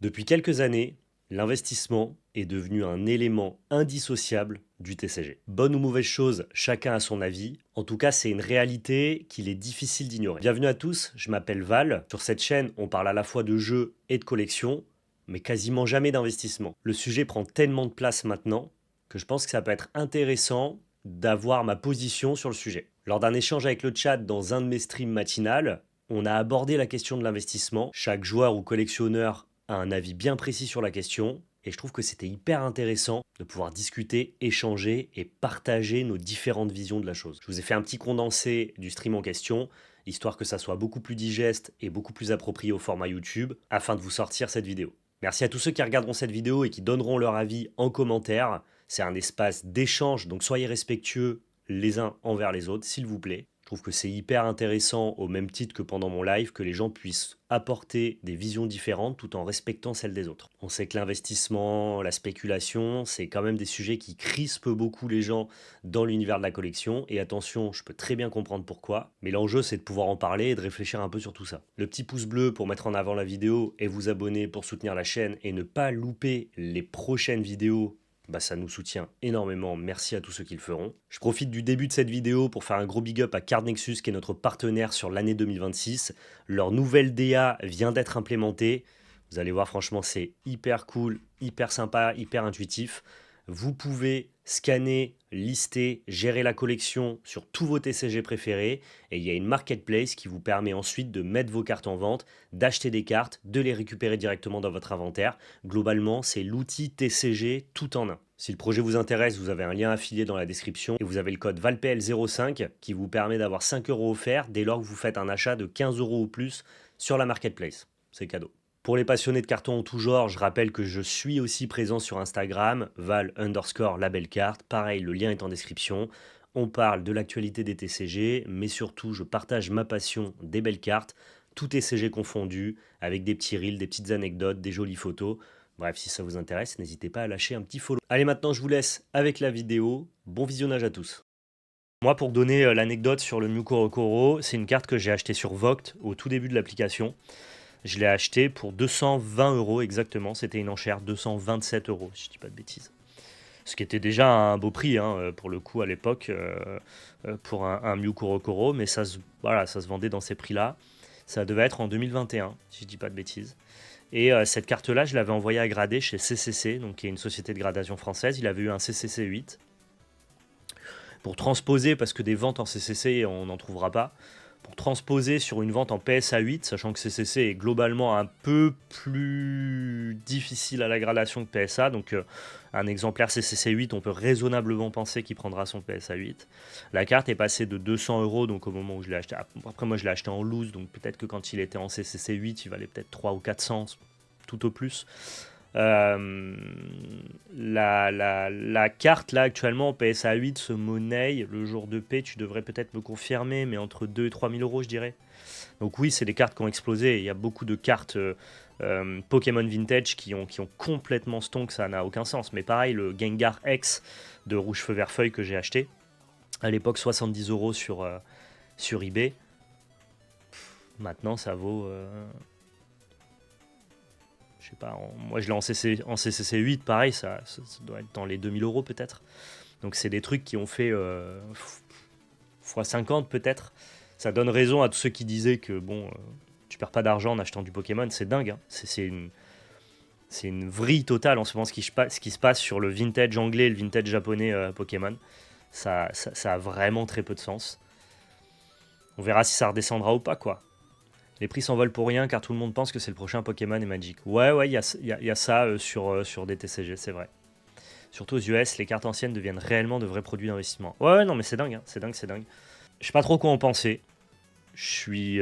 Depuis quelques années, l'investissement est devenu un élément indissociable du TCG. Bonne ou mauvaise chose, chacun a son avis. En tout cas, c'est une réalité qu'il est difficile d'ignorer. Bienvenue à tous, je m'appelle Val. Sur cette chaîne, on parle à la fois de jeux et de collections, mais quasiment jamais d'investissement. Le sujet prend tellement de place maintenant que je pense que ça peut être intéressant d'avoir ma position sur le sujet. Lors d'un échange avec le chat dans un de mes streams matinales, on a abordé la question de l'investissement. Chaque joueur ou collectionneur a un avis bien précis sur la question, et je trouve que c'était hyper intéressant de pouvoir discuter, échanger et partager nos différentes visions de la chose. Je vous ai fait un petit condensé du stream en question, histoire que ça soit beaucoup plus digeste et beaucoup plus approprié au format YouTube, afin de vous sortir cette vidéo. Merci à tous ceux qui regarderont cette vidéo et qui donneront leur avis en commentaire. C'est un espace d'échange, donc soyez respectueux les uns envers les autres, s'il vous plaît. Je trouve que c'est hyper intéressant, au même titre que pendant mon live, que les gens puissent apporter des visions différentes tout en respectant celles des autres. On sait que l'investissement, la spéculation, c'est quand même des sujets qui crispent beaucoup les gens dans l'univers de la collection. Et attention, je peux très bien comprendre pourquoi, mais l'enjeu c'est de pouvoir en parler et de réfléchir un peu sur tout ça. Le petit pouce bleu pour mettre en avant la vidéo et vous abonner pour soutenir la chaîne et ne pas louper les prochaines vidéos, ça nous soutient énormément, merci à tous ceux qui le feront. Je profite du début de cette vidéo pour faire un gros big up à Cardnexus qui est notre partenaire sur l'année 2026. Leur nouvelle DA vient d'être implémentée. Vous allez voir, franchement, c'est hyper cool, hyper sympa, hyper intuitif. Vous pouvez scanner, lister, gérer la collection sur tous vos TCG préférés et il y a une marketplace qui vous permet ensuite de mettre vos cartes en vente, d'acheter des cartes, de les récupérer directement dans votre inventaire. Globalement, c'est l'outil TCG tout en un. Si le projet vous intéresse, vous avez un lien affilié dans la description et vous avez le code VALPL05 qui vous permet d'avoir 5 € offerts dès lors que vous faites un achat de 15 € ou plus sur la marketplace. C'est cadeau. Pour les passionnés de cartons en tout genre, je rappelle que je suis aussi présent sur Instagram, val_labelcarte. Pareil, le lien est en description. On parle de l'actualité des TCG, mais surtout, je partage ma passion des belles cartes, tout TCG confondu, avec des petits reels, des petites anecdotes, des jolies photos. Bref, si ça vous intéresse, n'hésitez pas à lâcher un petit follow. Allez, maintenant, je vous laisse avec la vidéo. Bon visionnage à tous. Moi, pour donner l'anecdote sur le Mew Korokoro, c'est une carte que j'ai achetée sur Vogt au tout début de l'application. Je l'ai acheté pour 220 € exactement, c'était une enchère, 227 €, si je dis pas de bêtises. Ce qui était déjà un beau prix, pour le coup, à l'époque, pour un Mew Korokoro, mais voilà, ça se vendait dans ces prix-là. Ça devait être en 2021, si je dis pas de bêtises. Et cette carte-là, je l'avais envoyée à grader chez CCC, donc qui est une société de gradation française. Il avait eu un CCC 8. Pour transposer, parce que des ventes en CCC, on n'en trouvera pas, pour transposer sur une vente en PSA 8, sachant que CCC est globalement un peu plus difficile à la gradation que PSA, donc un exemplaire CCC 8, on peut raisonnablement penser qu'il prendra son PSA 8. La carte est passée de 200 € donc au moment où je l'ai acheté. Après, moi, je l'ai acheté en loose, donc peut-être que quand il était en CCC 8, il valait peut-être 300 ou 400, tout au plus. La carte là actuellement en PSA 8 se monnaie le jour de paix, tu devrais peut-être me confirmer, mais entre 2 et 3 000 € je dirais. Donc oui, c'est des cartes qui ont explosé. Il y a beaucoup de cartes Pokémon Vintage qui ont complètement stonk, ça n'a aucun sens. Mais pareil, le Gengar X de Rouge Feu Vert Feuille que j'ai acheté, à l'époque 70 € sur eBay. Maintenant ça vaut... je sais pas, moi je l'ai en CCC 8, pareil, ça doit être dans les 2000 € peut-être. Donc c'est des trucs qui ont fait x50 peut-être. Ça donne raison à tous ceux qui disaient que bon, tu perds pas d'argent en achetant du Pokémon, c'est dingue. Hein. C'est une vrille totale en ce moment ce qui se passe sur le vintage anglais et le vintage japonais Pokémon. Ça a vraiment très peu de sens. On verra si ça redescendra ou pas, quoi. Les prix s'envolent pour rien car tout le monde pense que c'est le prochain Pokémon et Magic. Ouais, il y a ça sur des TCG, c'est vrai. Surtout aux US, les cartes anciennes deviennent réellement de vrais produits d'investissement. Ouais, non, mais c'est dingue, hein, c'est dingue. Je sais pas trop quoi en penser. Je suis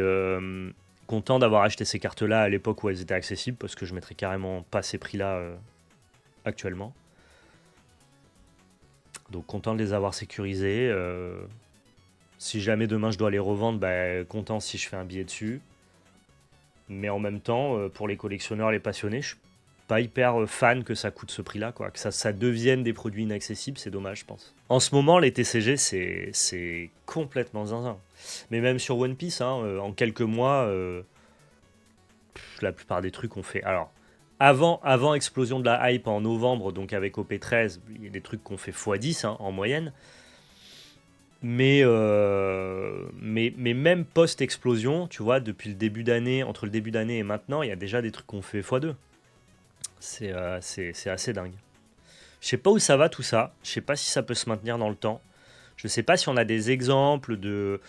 content d'avoir acheté ces cartes-là à l'époque où elles étaient accessibles parce que je mettrais carrément pas ces prix-là actuellement. Donc content de les avoir sécurisées. Si jamais demain je dois les revendre, content si je fais un billet dessus. Mais en même temps, pour les collectionneurs, les passionnés, je suis pas hyper fan que ça coûte ce prix-là, quoi. Que ça devienne des produits inaccessibles, c'est dommage, je pense. En ce moment, les TCG, c'est complètement zinzin. Mais même sur One Piece, en quelques mois, la plupart des trucs ont fait... Alors, avant explosion de la hype en novembre, donc avec OP13, il y a des trucs qu'on fait x10 hein, en moyenne. Mais même post-explosion, tu vois, depuis le début d'année, entre le début d'année et maintenant, il y a déjà des trucs qu'on fait x2. C'est assez dingue. Je sais pas où ça va tout ça. Je sais pas si ça peut se maintenir dans le temps. Je sais pas si on a des exemples de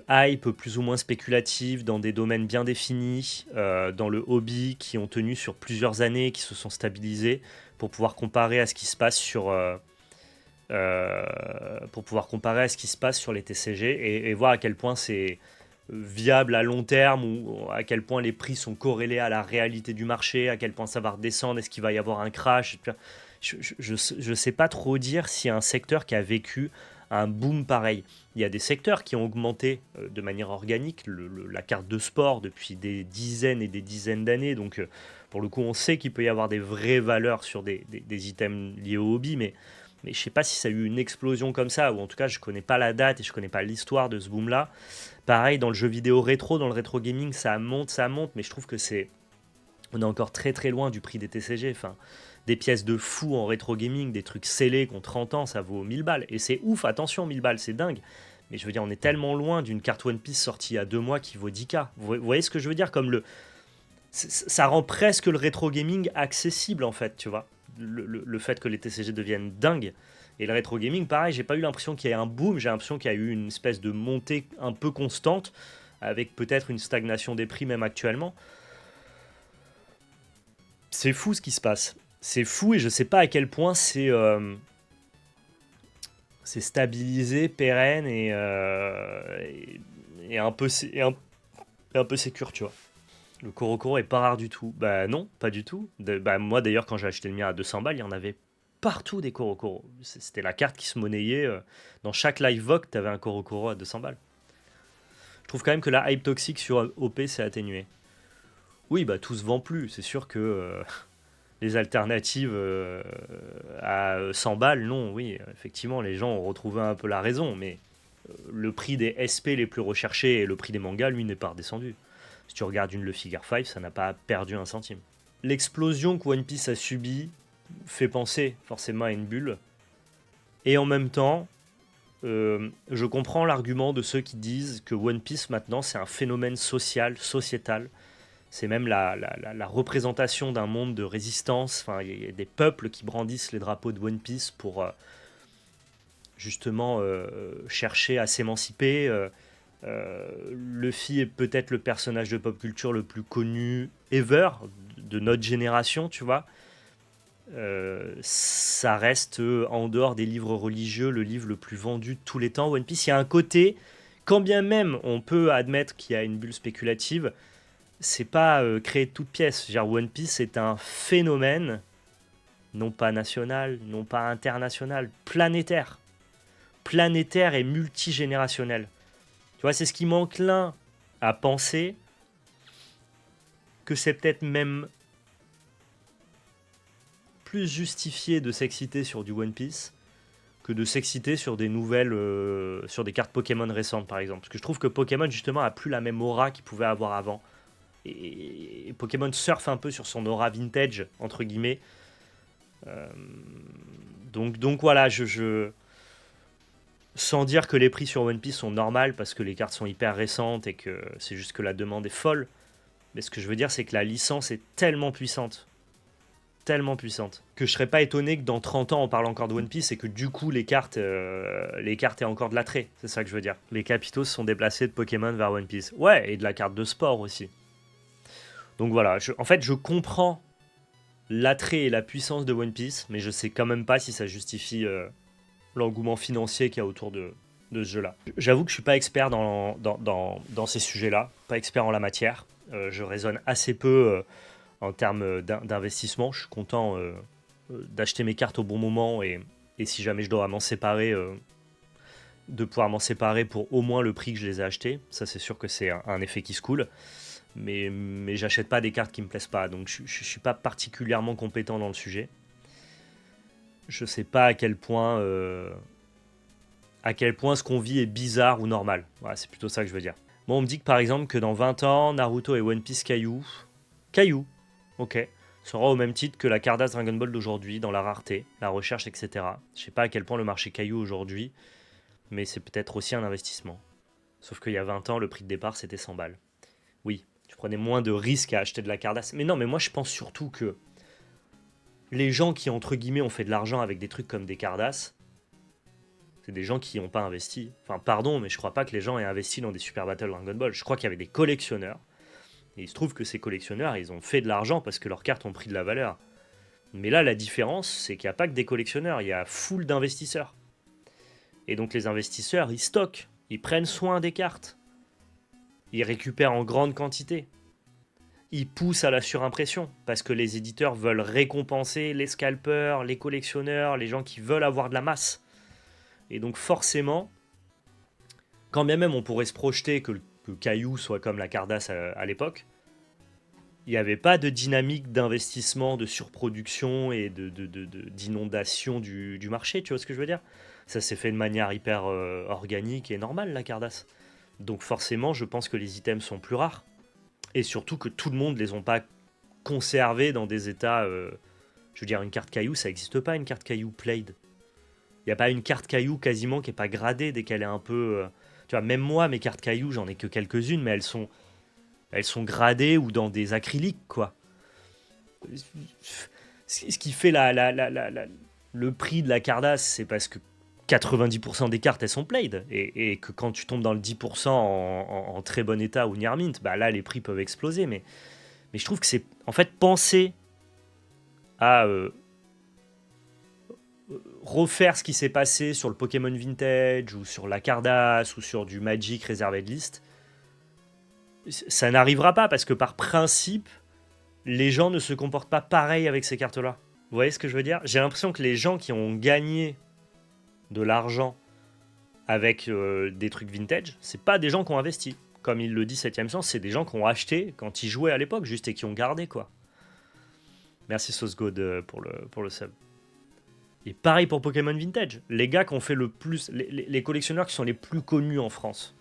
hype plus ou moins spéculative dans des domaines bien définis, dans le hobby, qui ont tenu sur plusieurs années, qui se sont stabilisés, pour pouvoir comparer à ce qui se passe sur les TCG et voir à quel point c'est viable à long terme ou à quel point les prix sont corrélés à la réalité du marché, à quel point ça va redescendre, est-ce qu'il va y avoir un crash. Je sais pas trop dire s'il y a un secteur qui a vécu un boom pareil. Il y a des secteurs qui ont augmenté de manière organique, la carte de sport depuis des dizaines et des dizaines d'années, donc pour le coup on sait qu'il peut y avoir des vraies valeurs sur des items liés au hobby, mais je sais pas si ça a eu une explosion comme ça, ou en tout cas je connais pas la date et je connais pas l'histoire de ce boom là. Pareil dans le jeu vidéo rétro, dans le rétro gaming, ça monte, mais je trouve que on est encore très très loin du prix des TCG. Enfin, des pièces de fou en rétro gaming, des trucs scellés qui ont 30 ans, ça vaut 1000 balles. Et c'est ouf, attention, 1000 balles, c'est dingue. Mais je veux dire, on est tellement loin d'une carte One Piece sortie il y a 2 mois qui vaut 10K. Vous voyez ce que je veux dire? Ça rend presque le rétro gaming accessible en fait, tu vois. Le fait que les TCG deviennent dingues. Et le rétro gaming, pareil, j'ai pas eu l'impression qu'il y ait un boom, j'ai l'impression qu'il y a eu une espèce de montée un peu constante, avec peut-être une stagnation des prix même actuellement. C'est fou ce qui se passe. C'est fou et je sais pas à quel point c'est stabilisé, pérenne et un peu, et un peu sécure, tu vois. Le Korokoro est pas rare du tout. Bah non, pas du tout. Bah moi d'ailleurs quand j'ai acheté le mien à 200 balles, il y en avait partout des Korokoro. C'était la carte qui se monnayait. Dans chaque live vote, t'avais un Korokoro à 200 balles. Je trouve quand même que la hype toxique sur OP s'est atténuée. Oui, bah tout se vend plus. C'est sûr que les alternatives à 100 balles, non, oui, effectivement, les gens ont retrouvé un peu la raison, mais le prix des SP les plus recherchés et le prix des mangas, lui, n'est pas redescendu. Si tu regardes une Le Figure 5, ça n'a pas perdu un centime. L'explosion que One Piece a subie fait penser forcément à une bulle, et en même temps, je comprends l'argument de ceux qui disent que One Piece maintenant c'est un phénomène social, sociétal. C'est même la représentation d'un monde de résistance. Enfin, il y a des peuples qui brandissent les drapeaux de One Piece pour justement chercher à s'émanciper. Luffy est peut-être le personnage de pop culture le plus connu ever de notre génération, tu vois. Ça reste en dehors des livres religieux le livre le plus vendu de tous les temps. One Piece, il y a un côté, quand bien même on peut admettre qu'il y a une bulle spéculative, c'est pas créé de toutes pièces. Genre One Piece est un phénomène, non pas national, non pas international, planétaire. Planétaire et multigénérationnel. Tu vois, c'est ce qui m'encline à penser que c'est peut-être même plus justifié de s'exciter sur du One Piece que de s'exciter sur des nouvelles, sur des cartes Pokémon récentes par exemple. Parce que je trouve que Pokémon justement a plus la même aura qu'il pouvait avoir avant. Et Pokémon surfe un peu sur son aura vintage, entre guillemets. Euh, donc voilà, sans dire que les prix sur One Piece sont normales parce que les cartes sont hyper récentes et que c'est juste que la demande est folle. Mais ce que je veux dire, c'est que la licence est tellement puissante, que je serais pas étonné que dans 30 ans on parle encore de One Piece et que du coup les cartes aient encore de l'attrait. C'est ça que je veux dire. Les capitaux se sont déplacés de Pokémon vers One Piece. Ouais, et de la carte de sport aussi. Donc voilà, en fait, je comprends l'attrait et la puissance de One Piece, mais je sais quand même pas si ça justifie l'engouement financier qu'il y a autour de ce jeu-là. J'avoue que je suis pas expert dans ces sujets-là, pas expert en la matière. Je raisonne assez peu en termes d'investissement. Je suis content d'acheter mes cartes au bon moment et si jamais je dois m'en séparer, de pouvoir m'en séparer pour au moins le prix que je les ai achetés. Ça, c'est sûr que c'est un effet qui se coule. Mais j'achète pas des cartes qui me plaisent pas, donc je suis pas particulièrement compétent dans le sujet. Je sais pas à quel point ce qu'on vit est bizarre ou normal. Voilà, c'est plutôt ça que je veux dire. Bon, on me dit que par exemple que dans 20 ans, Naruto et One Piece Caillou, ok, sera au même titre que la Cardass Dragon Ball d'aujourd'hui, dans la rareté, la recherche, etc. Je sais pas à quel point le marché caillou aujourd'hui, mais c'est peut-être aussi un investissement. Sauf qu'il y a 20 ans, le prix de départ, c'était 100 balles. Oui, tu prenais moins de risques à acheter de la Cardass. Mais non, mais moi je pense surtout que les gens qui, entre guillemets, ont fait de l'argent avec des trucs comme des Cardass, c'est des gens qui n'ont pas investi. Enfin, pardon, mais je crois pas que les gens aient investi dans des Super Battle Dragon Ball. Je crois qu'il y avait des collectionneurs. Et il se trouve que ces collectionneurs, ils ont fait de l'argent parce que leurs cartes ont pris de la valeur. Mais là, la différence, c'est qu'il n'y a pas que des collectionneurs, il y a full d'investisseurs. Et donc les investisseurs, ils stockent, ils prennent soin des cartes. Ils récupèrent en grande quantité. Ils poussent à la surimpression parce que les éditeurs veulent récompenser les scalpers, les collectionneurs, les gens qui veulent avoir de la masse. Et donc forcément, quand bien même on pourrait se projeter que le caillou soit comme la Cardass à l'époque, il n'y avait pas de dynamique d'investissement, de surproduction et d'inondation du marché, tu vois ce que je veux dire? Ça s'est fait de manière hyper organique et normale, la Cardass. Donc forcément, je pense que les items sont plus rares. Et surtout que tout le monde ne les ont pas conservés dans des états... je veux dire, une carte caillou, ça n'existe pas, une carte caillou played. Il n'y a pas une carte caillou quasiment qui n'est pas gradée dès qu'elle est un peu... tu vois, même moi, mes cartes caillou, j'en ai que quelques-unes, mais elles sont gradées ou dans des acryliques, quoi. Ce qui fait le prix de la Cardass, c'est parce que 90% des cartes, elles sont played. Et que quand tu tombes dans le 10% en très bon état ou near mint, bah là, les prix peuvent exploser. Mais je trouve que c'est... En fait, penser à refaire ce qui s'est passé sur le Pokémon Vintage ou sur la Cardass ou sur du Magic Reserved List, ça n'arrivera pas parce que par principe, les gens ne se comportent pas pareil avec ces cartes-là. Vous voyez ce que je veux dire? J'ai l'impression que les gens qui ont gagné de l'argent avec des trucs vintage, c'est pas des gens qui ont investi. Comme il le dit 7ème Sens, c'est des gens qui ont acheté quand ils jouaient à l'époque, juste et qui ont gardé, quoi. Merci SauceGod pour le sub. Et pareil pour Pokémon Vintage. Les gars qui ont fait le plus... Les collectionneurs qui sont les plus connus en France,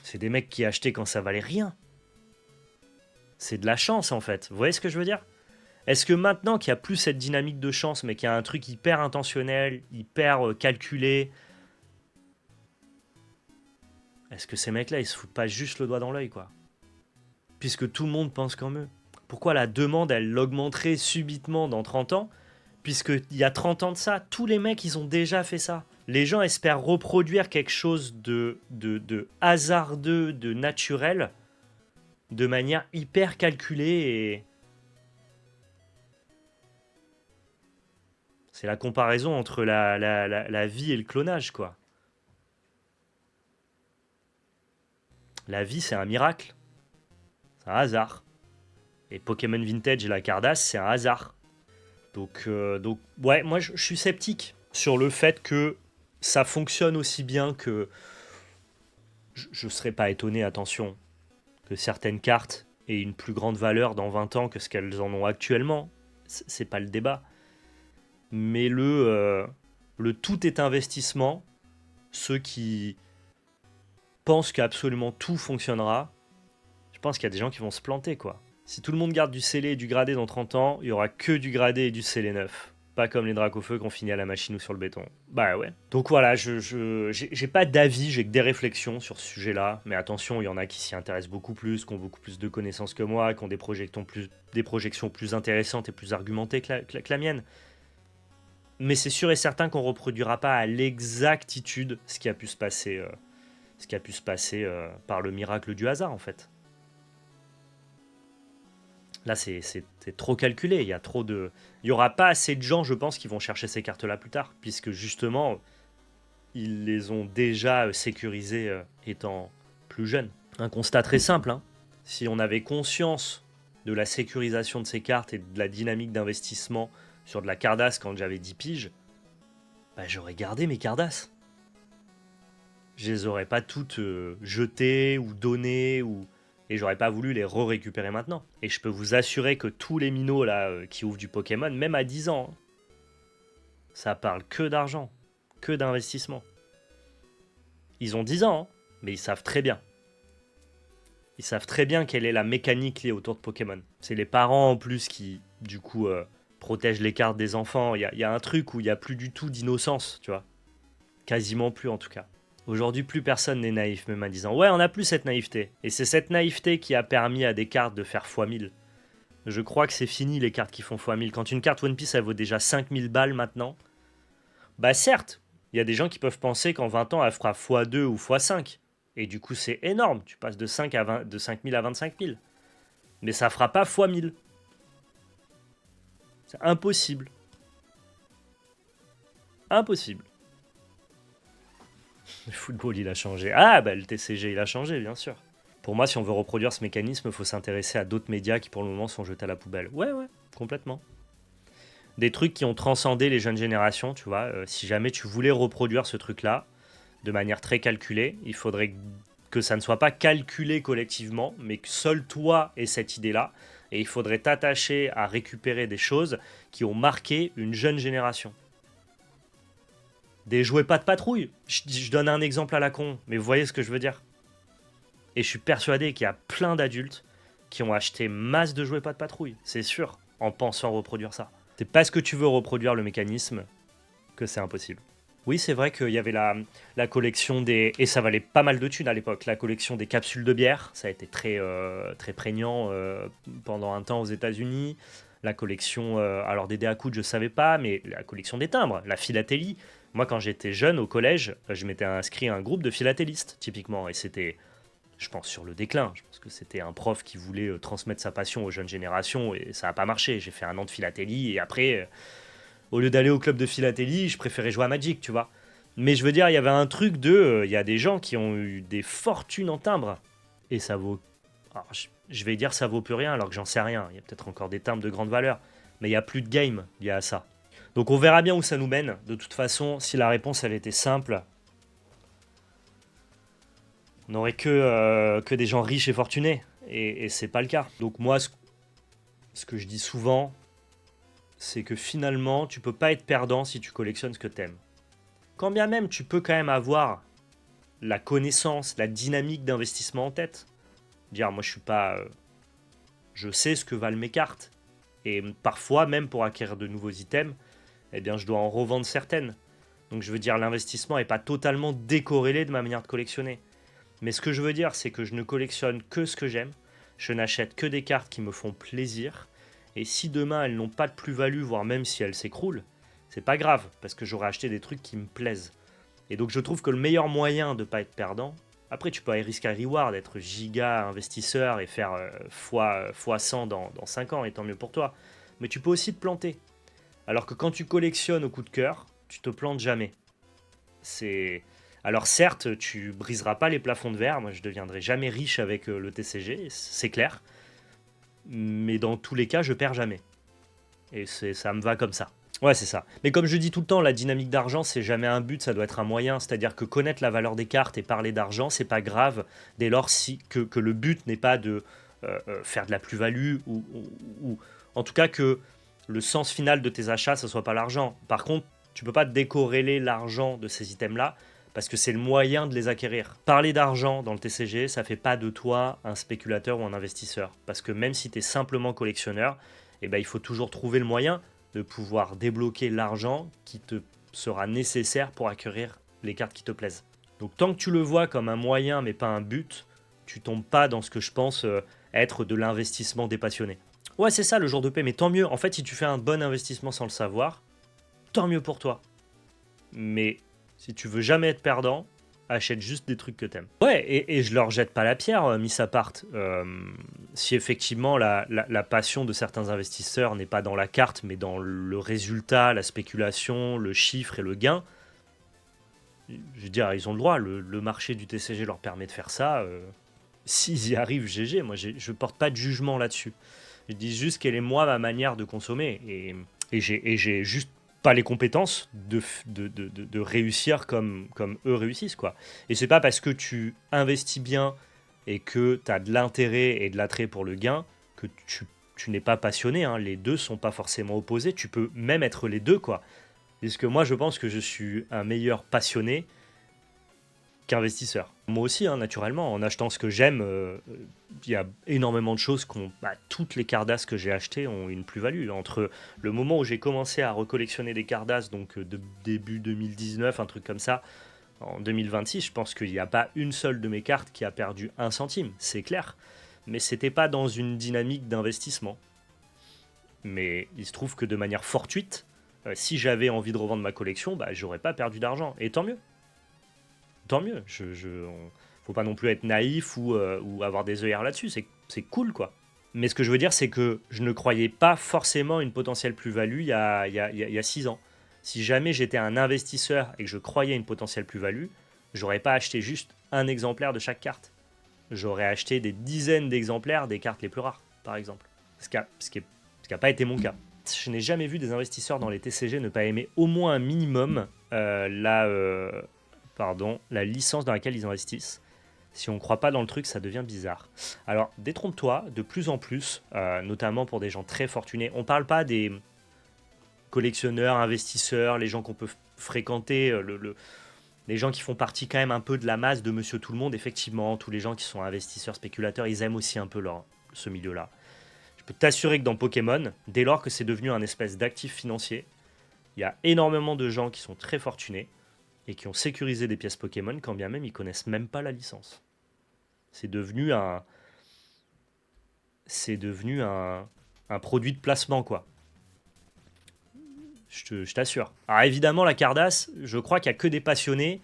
c'est des mecs qui achetaient quand ça valait rien. C'est de la chance, en fait. Vous voyez ce que je veux dire? Est-ce que maintenant qu'il n'y a plus cette dynamique de chance, mais qu'il y a un truc hyper intentionnel, hyper calculé, est-ce que ces mecs-là, ils se foutent pas juste le doigt dans l'œil, quoi? Puisque tout le monde pense comme eux. Pourquoi la demande, elle augmenterait subitement dans 30 ans? Puisqu'il y a 30 ans de ça, tous les mecs, ils ont déjà fait ça. Les gens espèrent reproduire quelque chose de hasardeux, de naturel, de manière hyper calculée et... C'est la comparaison entre la vie et le clonage, quoi. La vie, c'est un miracle. C'est un hasard. Et Pokémon Vintage et la Cardass, c'est un hasard. Donc ouais, moi, je suis sceptique sur le fait que ça fonctionne aussi bien que... Je ne serais pas étonné, attention, que certaines cartes aient une plus grande valeur dans 20 ans que ce qu'elles en ont actuellement. C'est pas le débat. Mais le tout est investissement. Ceux qui pensent qu'absolument tout fonctionnera, je pense qu'il y a des gens qui vont se planter, quoi. Si tout le monde garde du scellé et du gradé dans 30 ans, il y aura que du gradé et du scellé neuf. Pas comme les Dracofeu qu'on finit à la machine ou sur le béton. Bah ouais. Donc voilà, j'ai pas d'avis, j'ai que des réflexions sur ce sujet-là. Mais attention, il y en a qui s'y intéressent beaucoup plus, qui ont beaucoup plus de connaissances que moi, qui ont des projections plus intéressantes et plus argumentées que la mienne. Mais c'est sûr et certain qu'on reproduira pas à l'exactitude ce qui a pu se passer, par le miracle du hasard, en fait. Là, c'est trop calculé. Il y aura pas assez de gens, je pense, qui vont chercher ces cartes-là plus tard, puisque justement, ils les ont déjà sécurisées étant plus jeunes. Un constat très simple, hein. Si on avait conscience de la sécurisation de ces cartes et de la dynamique d'investissement sur de la Cardass quand j'avais 10 piges, bah, j'aurais gardé mes Cardass. Je les aurais pas toutes jetées ou données et j'aurais pas voulu les récupérer maintenant. Et je peux vous assurer que tous les minots là qui ouvrent du Pokémon, même à 10 ans, hein, ça parle que d'argent, que d'investissement. Ils ont 10 ans, hein, mais ils savent très bien. Ils savent très bien quelle est la mécanique liée autour de Pokémon. C'est les parents en plus qui, du coup, protègent les cartes des enfants. Il y a un truc où il n'y a plus du tout d'innocence, tu vois. Quasiment plus en tout cas. Aujourd'hui, plus personne n'est naïf, même en disant ouais, on n'a plus cette naïveté. Et c'est cette naïveté qui a permis à des cartes de faire x1000. Je crois que c'est fini les cartes qui font x1000. Quand une carte One Piece, elle vaut déjà 5000 balles maintenant. Bah certes, il y a des gens qui peuvent penser qu'en 20 ans, elle fera x2 ou x5. Et du coup, c'est énorme. Tu passes de 5000 à 25 000. Mais ça fera pas x1000. C'est impossible. Impossible. Le football, il a changé. Ah, bah le TCG, il a changé, bien sûr. Pour moi, si on veut reproduire ce mécanisme, il faut s'intéresser à d'autres médias qui, pour le moment, sont jetés à la poubelle. Ouais, complètement. Des trucs qui ont transcendé les jeunes générations, tu vois. Si jamais tu voulais reproduire ce truc-là, de manière très calculée, il faudrait que ça ne soit pas calculé collectivement, mais que seul toi aies cette idée-là. Et il faudrait t'attacher à récupérer des choses qui ont marqué une jeune génération. Des jouets pas de patrouille. Je donne un exemple à la con, mais vous voyez ce que je veux dire. Et je suis persuadé qu'il y a plein d'adultes qui ont acheté masse de jouets pas de patrouille, c'est sûr, en pensant reproduire ça. C'est parce que tu veux reproduire le mécanisme que c'est impossible. Oui, c'est vrai qu'il y avait la collection des... Et ça valait pas mal de thunes à l'époque. La collection des capsules de bière, ça a été très, très prégnant pendant un temps aux États-Unis. La collection, alors des dés à coude, je savais pas, mais la collection des timbres, la philatélie. Moi, quand j'étais jeune au collège, je m'étais inscrit à un groupe de philatélistes, typiquement. Et c'était, je pense, sur le déclin. Je pense que c'était un prof qui voulait transmettre sa passion aux jeunes générations et ça n'a pas marché. J'ai fait un an de philatélie et après, au lieu d'aller au club de philatélie, je préférais jouer à Magic, tu vois. Mais je veux dire, il y avait un truc de... Il y a des gens qui ont eu des fortunes en timbres. Et ça vaut... Alors, je vais dire ça vaut plus rien alors que j'en sais rien. Il y a peut-être encore des timbres de grande valeur. Mais il n'y a plus de game lié à ça. Donc on verra bien où ça nous mène. De toute façon, si la réponse elle était simple, on n'aurait que des gens riches et fortunés. Et c'est pas le cas. Donc moi, ce que je dis souvent, c'est que finalement, tu peux pas être perdant si tu collectionnes ce que t'aimes. Quand bien même, tu peux quand même avoir la connaissance, la dynamique d'investissement en tête. Dire, moi je suis pas... je sais ce que valent mes cartes. Et parfois, même pour acquérir de nouveaux items, eh bien, je dois en revendre certaines. Donc je veux dire, l'investissement n'est pas totalement décorrélé de ma manière de collectionner. Mais ce que je veux dire, c'est que je ne collectionne que ce que j'aime. Je n'achète que des cartes qui me font plaisir. Et si demain elles n'ont pas de plus-value, voire même si elles s'écroulent, c'est pas grave, parce que j'aurai acheté des trucs qui me plaisent. Et donc je trouve que le meilleur moyen de ne pas être perdant, après tu peux aller risque à reward, être giga investisseur et faire fois 100 dans 5 ans, et tant mieux pour toi. Mais tu peux aussi te planter. Alors que quand tu collectionnes au coup de cœur, tu te plantes jamais. Alors certes, tu briseras pas les plafonds de verre, moi je deviendrai jamais riche avec le TCG, c'est clair. Mais dans tous les cas, je perds jamais. Et ça me va comme ça. Ouais, c'est ça. Mais comme je dis tout le temps, la dynamique d'argent, c'est jamais un but, ça doit être un moyen. C'est-à-dire que connaître la valeur des cartes et parler d'argent, c'est pas grave, dès lors que le but n'est pas de faire de la plus-value ou en tout cas que le sens final de tes achats, ce soit pas l'argent. Par contre, tu peux pas décorréler l'argent de ces items-là parce que c'est le moyen de les acquérir. Parler d'argent dans le TCG, ça fait pas de toi un spéculateur ou un investisseur. Parce que même si tu es simplement collectionneur, eh ben, il faut toujours trouver le moyen de pouvoir débloquer l'argent qui te sera nécessaire pour acquérir les cartes qui te plaisent. Donc tant que tu le vois comme un moyen mais pas un but, tu tombes pas dans ce que je pense être de l'investissement des passionnés. Ouais, c'est ça le jour de paix, mais tant mieux. En fait, si tu fais un bon investissement sans le savoir, tant mieux pour toi. Mais si tu veux jamais être perdant, achète juste des trucs que t'aimes. Ouais, et je leur jette pas la pierre, mis à part. Si effectivement la passion de certains investisseurs n'est pas dans la carte, mais dans le résultat, la spéculation, le chiffre et le gain, je veux dire, ils ont le droit. Le marché du TCG leur permet de faire ça. S'ils y arrivent, GG. Moi, je porte pas de jugement là-dessus. Je dis juste quelle est moi ma manière de consommer. Et j'ai juste pas les compétences de réussir comme eux réussissent, quoi. Et c'est pas parce que tu investis bien et que tu as de l'intérêt et de l'attrait pour le gain que tu n'es pas passionné, hein. Les deux sont pas forcément opposés. Tu peux même être les deux, quoi. Parce que moi, je pense que je suis un meilleur passionné qu'investisseur. Moi aussi, hein, naturellement, en achetant ce que j'aime, il y a énormément de choses toutes les Cardass que j'ai achetées ont une plus-value. Entre le moment où j'ai commencé à recollectionner des Cardass, donc de début 2019, un truc comme ça, en 2026, je pense qu'il n'y a pas une seule de mes cartes qui a perdu un centime, c'est clair. Mais c'était pas dans une dynamique d'investissement. Mais il se trouve que de manière fortuite, si j'avais envie de revendre ma collection, j'aurais pas perdu d'argent. Et tant mieux. Tant mieux. Faut pas non plus être naïf ou avoir des œillères là-dessus. C'est cool, quoi. Mais ce que je veux dire, c'est que je ne croyais pas forcément une potentielle plus-value il y a 6 ans. Si jamais j'étais un investisseur et que je croyais une potentielle plus-value, j'aurais pas acheté juste un exemplaire de chaque carte. J'aurais acheté des dizaines d'exemplaires des cartes les plus rares, par exemple. Ce qui n'a pas été mon cas. Je n'ai jamais vu des investisseurs dans les TCG ne pas aimer au moins un minimum la licence dans laquelle ils investissent. Si on ne croit pas dans le truc, ça devient bizarre. Alors, détrompe-toi, de plus en plus, notamment pour des gens très fortunés, on ne parle pas des collectionneurs, investisseurs, les gens qu'on peut fréquenter, les gens qui font partie quand même un peu de la masse de Monsieur Tout-le-Monde. Effectivement, tous les gens qui sont investisseurs, spéculateurs, ils aiment aussi un peu ce milieu-là. Je peux t'assurer que dans Pokémon, dès lors que c'est devenu un espèce d'actif financier, il y a énormément de gens qui sont très fortunés et qui ont sécurisé des pièces Pokémon quand bien même ils connaissent même pas la licence. C'est devenu un produit de placement, quoi. Je t'assure. Alors évidemment, la Cardass, je crois qu'il n'y a que des passionnés.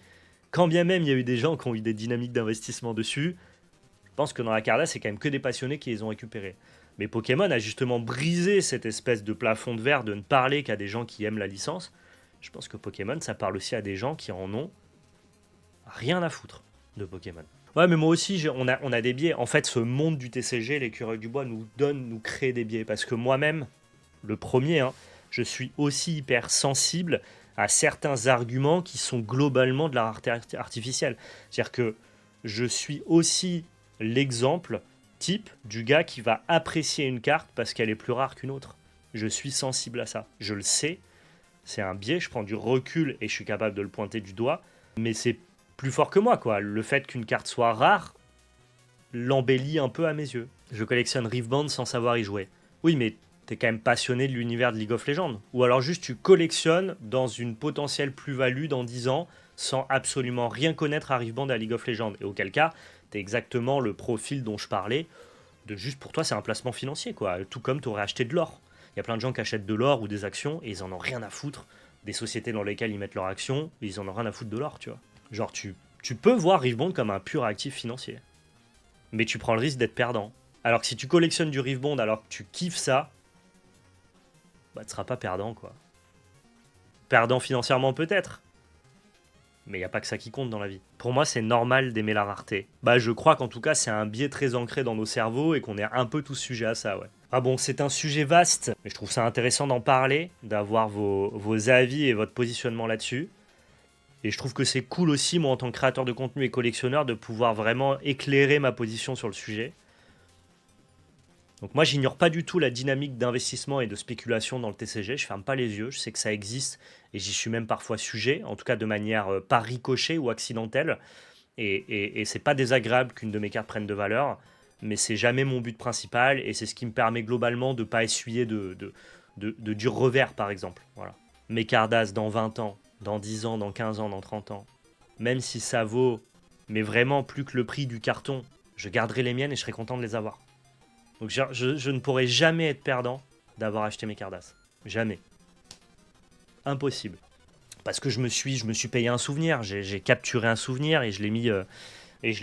Quand bien même il y a eu des gens qui ont eu des dynamiques d'investissement dessus, je pense que dans la Cardass, c'est quand même que des passionnés qui les ont récupérés. Mais Pokémon a justement brisé cette espèce de plafond de verre de ne parler qu'à des gens qui aiment la licence. Je pense que Pokémon, ça parle aussi à des gens qui en ont rien à foutre de Pokémon. Ouais, mais moi aussi, on a des biais. En fait, ce monde du TCG, l'écureuil du bois, nous crée des biais. Parce que moi-même, le premier, hein, je suis aussi hyper sensible à certains arguments qui sont globalement de la rareté artificielle. C'est-à-dire que je suis aussi l'exemple type du gars qui va apprécier une carte parce qu'elle est plus rare qu'une autre. Je suis sensible à ça. Je le sais. C'est un biais, je prends du recul et je suis capable de le pointer du doigt. Mais c'est plus fort que moi, quoi. Le fait qu'une carte soit rare l'embellit un peu à mes yeux. Je collectionne Riftband sans savoir y jouer. Oui, mais t'es quand même passionné de l'univers de League of Legends. Ou alors juste tu collectionnes dans une potentielle plus-value dans 10 ans sans absolument rien connaître à Riftband et à League of Legends. Et auquel cas, t'es exactement le profil dont je parlais. De juste pour toi, c'est un placement financier, quoi. Tout comme t'aurais acheté de l'or. Il y a plein de gens qui achètent de l'or ou des actions et ils en ont rien à foutre des sociétés dans lesquelles ils mettent leurs actions, et ils en ont rien à foutre de l'or, tu vois. Genre, tu peux voir Riftbond comme un pur actif financier. Mais tu prends le risque d'être perdant. Alors que si tu collectionnes du Riftbond alors que tu kiffes ça, tu seras pas perdant, quoi. Perdant financièrement peut-être, mais il n'y a pas que ça qui compte dans la vie. Pour moi, c'est normal d'aimer la rareté. Je crois qu'en tout cas, c'est un biais très ancré dans nos cerveaux et qu'on est un peu tous sujets à ça, ouais. Ah bon, c'est un sujet vaste, mais je trouve ça intéressant d'en parler, d'avoir vos avis et votre positionnement là-dessus. Et je trouve que c'est cool aussi, moi, en tant que créateur de contenu et collectionneur, de pouvoir vraiment éclairer ma position sur le sujet. Donc moi, j'ignore pas du tout la dynamique d'investissement et de spéculation dans le TCG. Je ferme pas les yeux, je sais que ça existe et j'y suis même parfois sujet, en tout cas de manière pas ricochet ou accidentelle. Et c'est pas désagréable qu'une de mes cartes prenne de valeur, mais c'est jamais mon but principal et c'est ce qui me permet globalement de pas essuyer de dur revers, par exemple. Voilà. Mes Cardass dans 20 ans, dans 10 ans, dans 15 ans, dans 30 ans, même si ça vaut, mais vraiment plus que le prix du carton, je garderai les miennes et je serai content de les avoir. Donc je ne pourrai jamais être perdant d'avoir acheté mes Cardass. Jamais. Impossible. Parce que je me suis payé un souvenir. J'ai capturé un souvenir et je l'ai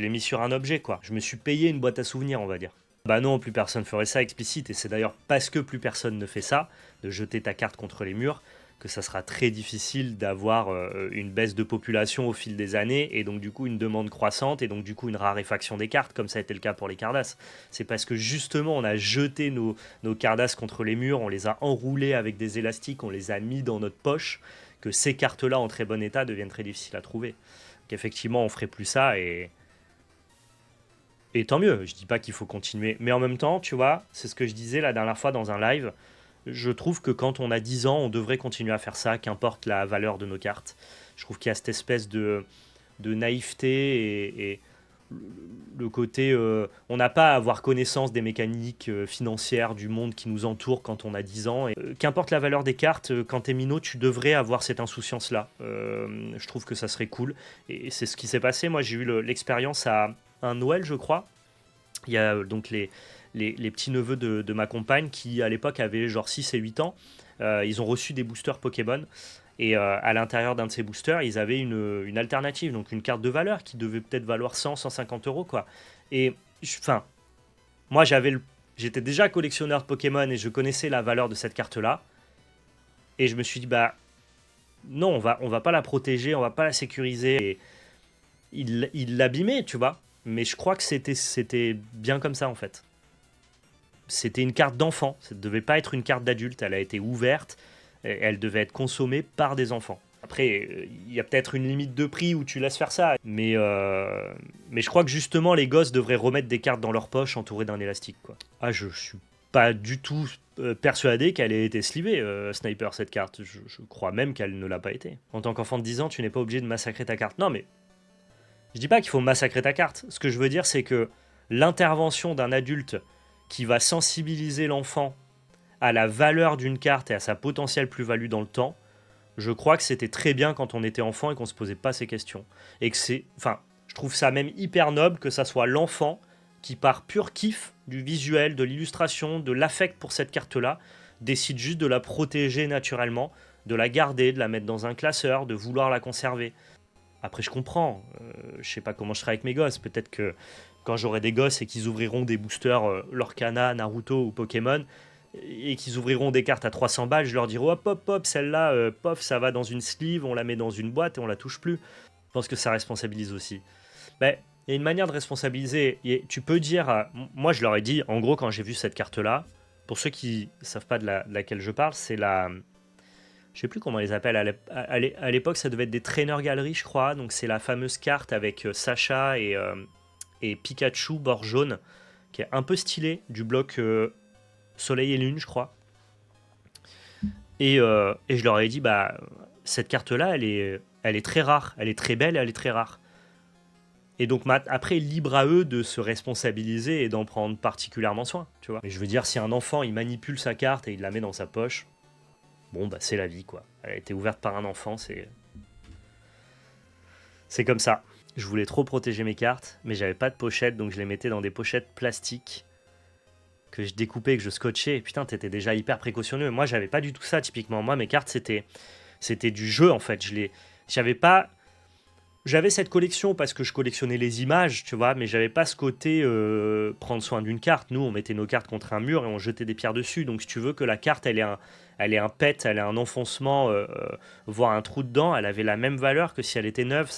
mis sur un objet, quoi. Je me suis payé une boîte à souvenirs, on va dire. Bah non, plus personne ferait ça explicite. Et c'est d'ailleurs parce que plus personne ne fait ça, de jeter ta carte contre les murs, que ça sera très difficile d'avoir une baisse de population au fil des années et donc du coup une demande croissante et donc du coup une raréfaction des cartes comme ça a été le cas pour les Cardass. C'est parce que justement on a jeté nos Cardass contre les murs, on les a enroulés avec des élastiques, on les a mis dans notre poche que ces cartes-là en très bon état deviennent très difficiles à trouver. Donc effectivement on ferait plus ça et tant mieux, je dis pas qu'il faut continuer. Mais en même temps, tu vois, c'est ce que je disais la dernière fois dans un live, je trouve que quand on a 10 ans, on devrait continuer à faire ça, qu'importe la valeur de nos cartes. Je trouve qu'il y a cette espèce de naïveté le côté, on n'a pas à avoir connaissance des mécaniques financières du monde qui nous entoure quand on a 10 ans. Et, qu'importe la valeur des cartes, quand t'es minot, tu devrais avoir cette insouciance-là. Je trouve que ça serait cool. Et c'est ce qui s'est passé. Moi, j'ai eu l'expérience à un Noël, je crois. Il y a donc les petits-neveux de ma compagne qui, à l'époque, avaient genre 6 et 8 ans. Ils ont reçu des boosters Pokémon. Et à l'intérieur d'un de ces boosters, ils avaient une alternative, donc une carte de valeur qui devait peut-être valoir 100, 150 euros, quoi. Et, enfin, moi, j'étais déjà collectionneur de Pokémon et je connaissais la valeur de cette carte-là. Et je me suis dit, bah, non, on va pas la protéger, on va pas la sécuriser. Et il l'abîmait, tu vois. Mais je crois que c'était bien comme ça, en fait. C'était une carte d'enfant, ça ne devait pas être une carte d'adulte, elle a été ouverte, elle devait être consommée par des enfants. Après, il y a peut-être une limite de prix où tu laisses faire ça, mais je crois que justement les gosses devraient remettre des cartes dans leur poche entourées d'un élastique, quoi. Ah, je suis pas du tout persuadé qu'elle ait été slivée, Sniper, cette carte. Je crois même qu'elle ne l'a pas été. En tant qu'enfant de 10 ans, tu n'es pas obligé de massacrer ta carte. Non, mais je dis pas qu'il faut massacrer ta carte. Ce que je veux dire, c'est que l'intervention d'un adulte qui va sensibiliser l'enfant à la valeur d'une carte et à sa potentielle plus-value dans le temps, je crois que c'était très bien quand on était enfant et qu'on se posait pas ces questions. Et que je trouve ça même hyper noble que ça soit l'enfant qui, par pur kiff du visuel, de l'illustration, de l'affect pour cette carte-là, décide juste de la protéger naturellement, de la garder, de la mettre dans un classeur, de vouloir la conserver. Après, je comprends. Je sais pas comment je serai avec mes gosses. Peut-être que quand j'aurai des gosses et qu'ils ouvriront des boosters Lorcana, Naruto ou Pokémon, et qu'ils ouvriront des cartes à 300 balles, je leur dirai hop, hop, hop, celle-là, pof, ça va dans une sleeve, on la met dans une boîte et on la touche plus. Je pense que ça responsabilise aussi. Ben, il y a une manière de responsabiliser. Tu peux dire, moi je leur ai dit, en gros, quand j'ai vu cette carte-là, pour ceux qui ne savent pas de laquelle je parle, c'est la. Je sais plus comment on les appelle. À l'époque, ça devait être des traîneurs galeries, je crois. Donc c'est la fameuse carte avec Sacha et Pikachu bord jaune, qui est un peu stylée, du bloc Soleil et Lune, je crois. Et je leur ai dit, bah, cette carte-là, elle est très rare. Elle est très belle et elle est très rare. Et donc après, libre à eux de se responsabiliser et d'en prendre particulièrement soin, tu vois. Mais je veux dire, si un enfant, il manipule sa carte et il la met dans sa poche, bon, bah, c'est la vie, quoi. Elle a été ouverte par un enfant, c'est comme ça. Je voulais trop protéger mes cartes, mais j'avais pas de pochette, donc je les mettais dans des pochettes plastiques que je découpais, que je scotchais. Et putain, t'étais déjà hyper précautionneux. Moi, j'avais pas du tout ça, typiquement. Moi, mes cartes, c'était du jeu, en fait. J'avais pas. J'avais cette collection parce que je collectionnais les images, tu vois, mais j'avais pas ce côté prendre soin d'une carte. Nous, on mettait nos cartes contre un mur et on jetait des pierres dessus. Donc, si tu veux que la carte, elle ait un pet, elle ait un enfoncement, voire un trou dedans, elle avait la même valeur que si elle était neuve.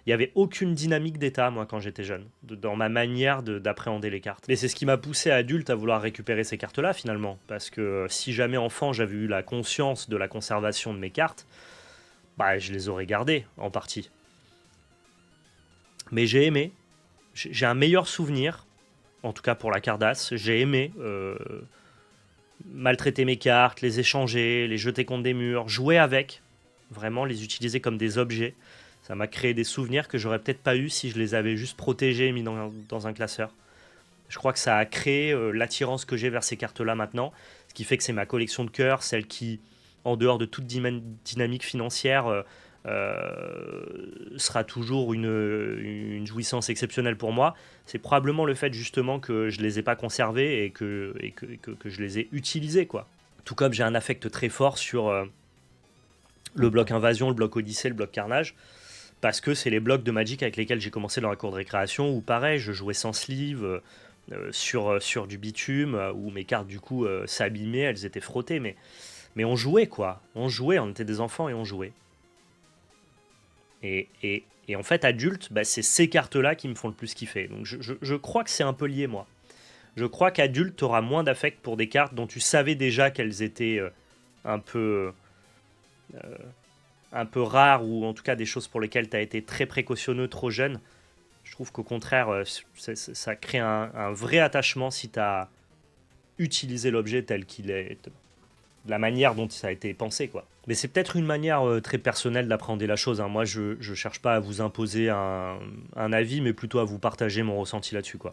Il n'y avait aucune dynamique d'état, moi, quand j'étais jeune, dans ma manière d'appréhender les cartes. Et c'est ce qui m'a poussé adulte à vouloir récupérer ces cartes-là, finalement. Parce que si jamais enfant, j'avais eu la conscience de la conservation de mes cartes, bah, je les aurais gardées, en partie. Mais j'ai aimé. J'ai un meilleur souvenir, en tout cas pour la Cardass. J'ai aimé maltraiter mes cartes, les échanger, les jeter contre des murs, jouer avec, vraiment les utiliser comme des objets. Ça m'a créé des souvenirs que j'aurais peut-être pas eu si je les avais juste protégés et mis dans un classeur. Je crois que ça a créé l'attirance que j'ai vers ces cartes-là maintenant, ce qui fait que c'est ma collection de cœur, celle qui, en dehors de toute dynamique financière, sera toujours une jouissance exceptionnelle pour moi. C'est probablement le fait justement que je les ai pas conservés et que je les ai utilisés, quoi. Tout comme j'ai un affect très fort sur le bloc Invasion, le bloc Odyssée, le bloc Carnage, parce que c'est les blocs de Magic avec lesquels j'ai commencé dans la cour de récréation, où pareil, je jouais sans sleeve, sur du bitume, où mes cartes du coup s'abîmaient, elles étaient frottées, mais on jouait, quoi. On jouait, on était des enfants et on jouait. Et en fait, adulte, bah, c'est ces cartes-là qui me font le plus kiffer. Donc je crois que c'est un peu lié, moi. Je crois qu'adulte, tu auras moins d'affect pour des cartes dont tu savais déjà qu'elles étaient un peu rares, ou en tout cas des choses pour lesquelles tu as été très précautionneux, trop jeune. Je trouve qu'au contraire, ça crée un vrai attachement si tu as utilisé l'objet tel qu'il est. la manière dont ça a été pensé, quoi. Mais c'est peut-être une manière très personnelle d'appréhender la chose, hein. Moi, je cherche pas à vous imposer un avis, mais plutôt à vous partager mon ressenti là-dessus, quoi.